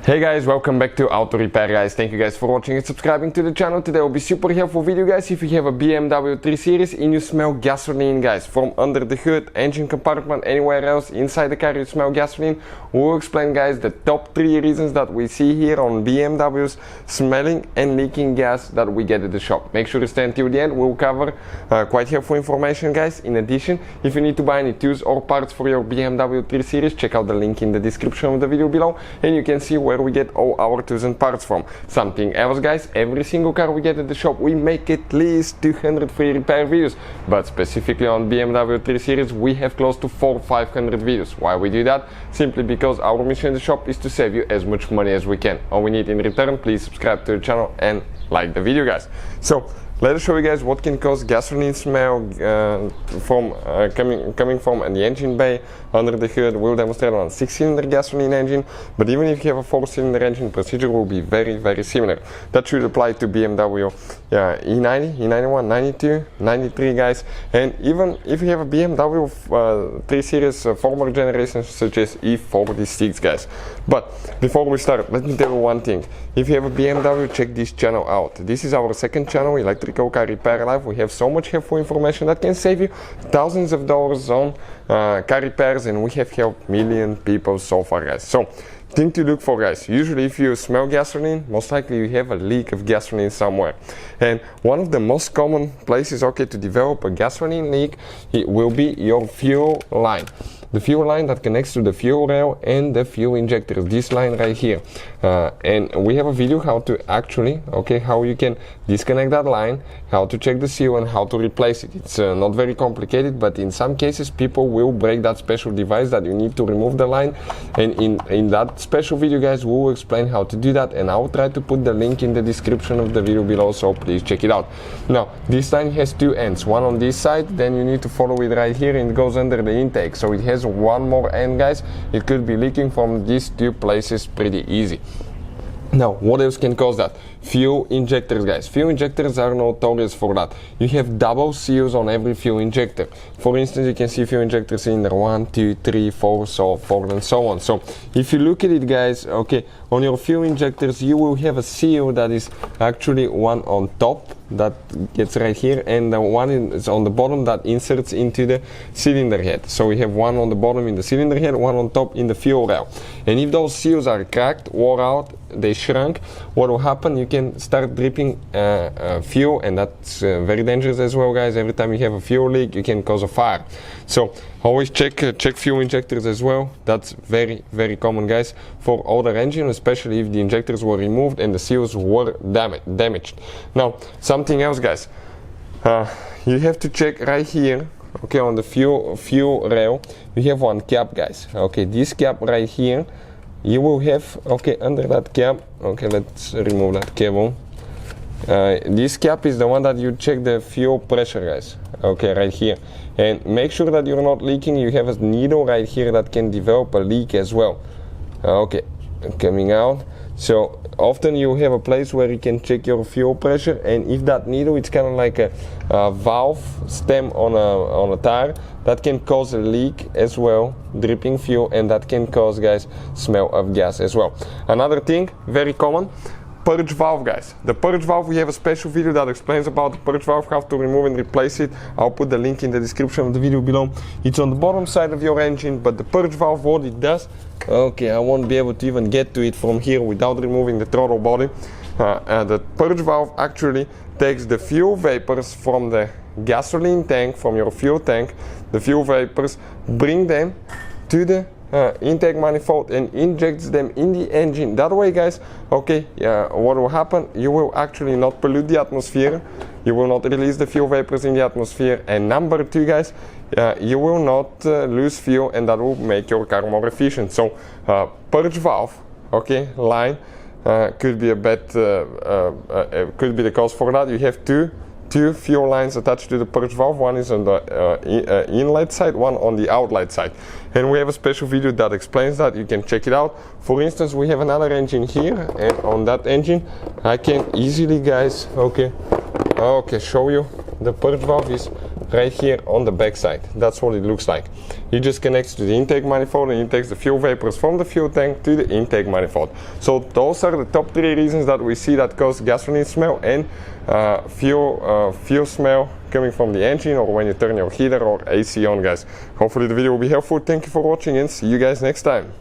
Hey guys, welcome back to Auto Repair guys. Thank you guys for watching and subscribing to the channel. Today will be super helpful video guys if you have a BMW 3 Series and you smell gasoline guys. From under the hood, engine compartment, anywhere else inside the car you smell gasoline. We'll explain guys the top 3 reasons that we see here on BMWs smelling and leaking gas that we get at the shop. Make sure to stay until the end. We'll cover quite helpful information guys. In addition, if you need to buy any tools or parts for your BMW 3 Series, check out the link in the description of the video below and you can see where we get all our tools and parts from. Something else guys, every single car we get at the shop we make at least 200 free repair videos, but specifically on BMW 3 Series we have close to 400-500 videos. Why we do that? Simply because our mission in the shop is to save you as much money as we can. All we need in return, please subscribe to the channel and like the video guys. So let us show you guys what can cause gasoline smell coming from the engine bay under the hood. We'll demonstrate on a 6-cylinder gasoline engine, but even if you have a 4-cylinder engine, procedure will be very similar. That should apply to BMW E90, E91, 92, 93 guys, and even if you have a BMW 3 Series former generations such as E46 guys. But before we start, let me tell you one thing. If you have a BMW, check this channel out. This is our second channel, Electrical Car Repair Life. We have so much helpful information that can save you thousands of dollars on car repairs, and we have helped million people so far guys. So thing to look for guys, usually if you smell gasoline, most likely you have a leak of gasoline somewhere. And one of the most common places to develop a gasoline leak, it will be your fuel line. The fuel line that connects to the fuel rail and the fuel injector, this line right here. And we have a video how to actually, how you can disconnect that line, how to check the seal and how to replace it. It's not very complicated, but in some cases people will break that special device that you need to remove the line. And in that special video guys, we will explain how to do that, and I will try to put the link in the description of the video below, so please check it out. Now this line has two ends, one on this side, then you need to follow it right here and it goes under the intake, so it has one more end guys. It could be leaking from these two places pretty easy. Now what else can cause that? Fuel injectors guys. Fuel injectors are notorious for that. You have double seals on every fuel injector. For instance, you can see fuel injectors in there 1, 2, 3, 4, so forth and so on. So if you look at it guys, on your fuel injectors you will have a seal that is actually one on top that gets right here, and the one is on the bottom that inserts into the cylinder head. So we have one on the bottom in the cylinder head, one on top in the fuel rail. And if those seals are cracked, wore out, they shrunk, what will happen? You can start dripping fuel, and that's very dangerous as well guys. Every time you have a fuel leak you can cause a fire. So always check fuel injectors as well. That's very common guys for older engine, especially if the injectors were removed and the seals were damaged. Now something else guys, you have to check right here, on the fuel rail you have one cap guys. This cap right here you will have, under that cap, let's remove that cable. This cap is the one that you check the fuel pressure guys, right here, and make sure that you're not leaking. You have a needle right here that can develop a leak as well. Coming out. So often you have a place where you can check your fuel pressure, and if that needle, it's kind of like a valve stem on a tire, that can cause a leak as well, dripping fuel, and that can cause guys smell of gas as well. Another thing very common, purge valve guys. The purge valve, we have a special video that explains about the purge valve, how to remove and replace it. I'll put the link in the description of the video below. It's on the bottom side of your engine, but the purge valve, what it does, I won't be able to even get to it from here without removing the throttle body. The purge valve actually takes the fuel vapors from the gasoline tank, from your fuel tank, the fuel vapors, bring them to the intake manifold and injects them in the engine. That way guys, what will happen, you will actually not pollute the atmosphere, you will not release the fuel vapors in the atmosphere, and number 2 guys, you will not lose fuel, and that will make your car more efficient. So purge valve line could be a bad could be the cause for that. You have two fuel lines attached to the purge valve. One is on the inlet side, one on the outlet side, and we have a special video that explains that. You can check it out. For instance, we have another engine here, and on that engine I can easily guys show you the purge valve is right here on the back side. That's what it looks like. He just connects to the intake manifold and he takes the fuel vapors from the fuel tank to the intake manifold. So those are the top 3 reasons that we see that cause gasoline smell and fuel smell coming from the engine or when you turn your heater or AC on, guys. Hopefully the video will be helpful. Thank you for watching and see you guys next time.